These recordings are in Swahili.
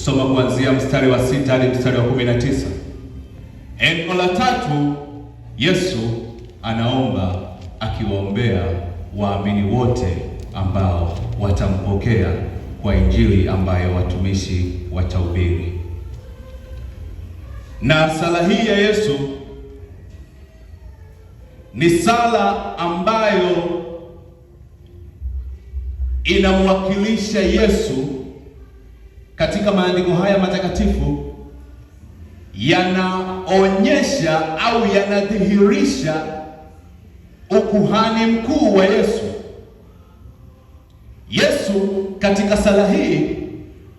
Ukisoma kuanzia mstari wa 6 hadi mstari wa 19. Eneo la tatu, Yesu anaomba akiwaombea waamini wote ambao watampokea kwa injili ambayo watumishi watahubiri. Na sala hii ya Yesu ni sala ambayo inamwakilisha Yesu katika maandiko haya matakatifu. Yanaonyesha au yanadhihirisha ukuhani mkuu wa Yesu. Yesu katika sala hii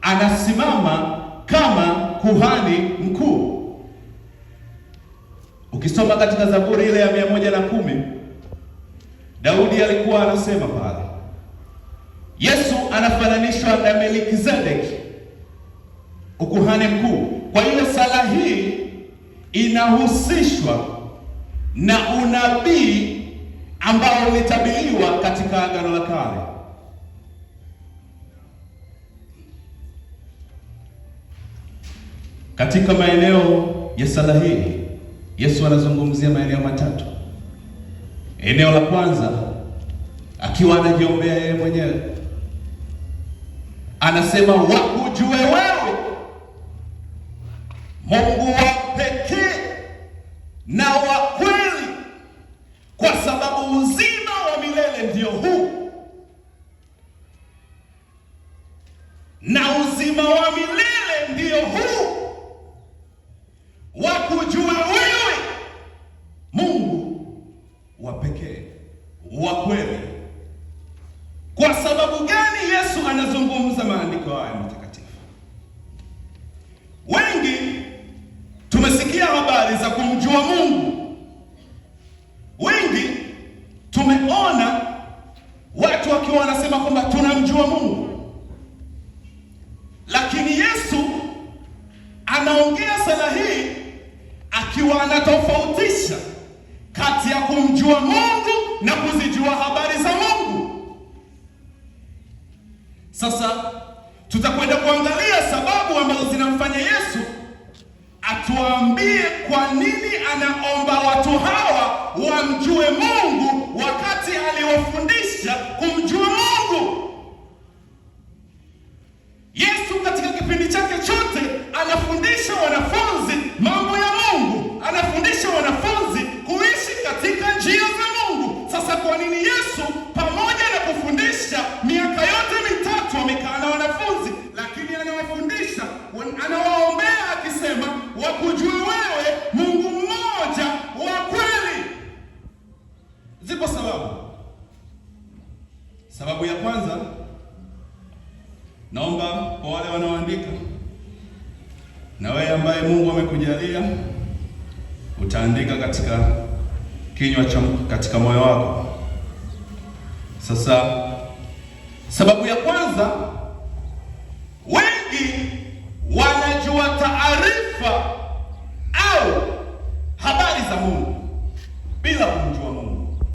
anasimama kama kuhani mkuu. Ukisoma katika Zaburi ile ya 110, Daudi alikuwa anasema pale, Yesu anafananishwa na Melkizedeki, ukuhani mkuu. Kwa hiyo sala hii inahusishwa na unabii ambao ulitabiriwa katika Agano la Kale. Katika maeneo ya sala hii Yesu anazungumzia maeneo matatu. Eneo la kwanza, akiwa anajiombea yeye mwenyewe, anasema wakujue wewe Mungu wa pekee na wa kweli, kwa sababu uzima wa milele ndio huu, na uzima wa milele ndio huu, wakujue wewe Mungu wa pekee wa kweli. Kwa sababu gani Yesu anazungumza maandiko haya matakatifu? Wengi tumesikia habari za kumjua Mungu. Wengi tumeona watu wakiwa wanasema kwamba tunamjua Mungu. Lakini Yesu anaongea sala hii akiwa anatofautisha kati ya kumjua Mungu na kuzijua habari za Mungu. Sasa tutakwenda kuangalia sababu ambazo zinamfanya Yesu atuambie kwa nini anaomba watu hawa wamjue Mungu wakati aliwafundisha kumjua Mungu. Yesu katika kipindi chake chote anafundisha wanafunzi mambo ya Mungu, anafundisha wanafunzi kuishi katika njia za Mungu. Sasa kwa nini Yesu pamoja na kufundisha miaka yote mitatu amekaa na wanafunzi, lakini anawafundisha, anawaombea akisema wakujue wewe Mungu mmoja wa kweli? Zipo sababu. Sababu ya kwanza, naomba kwa wale wanaoandika, na wewe ambaye Mungu amekujalia utaandika katika kinywa cha moyo wako. Sasa sababu ya kwanza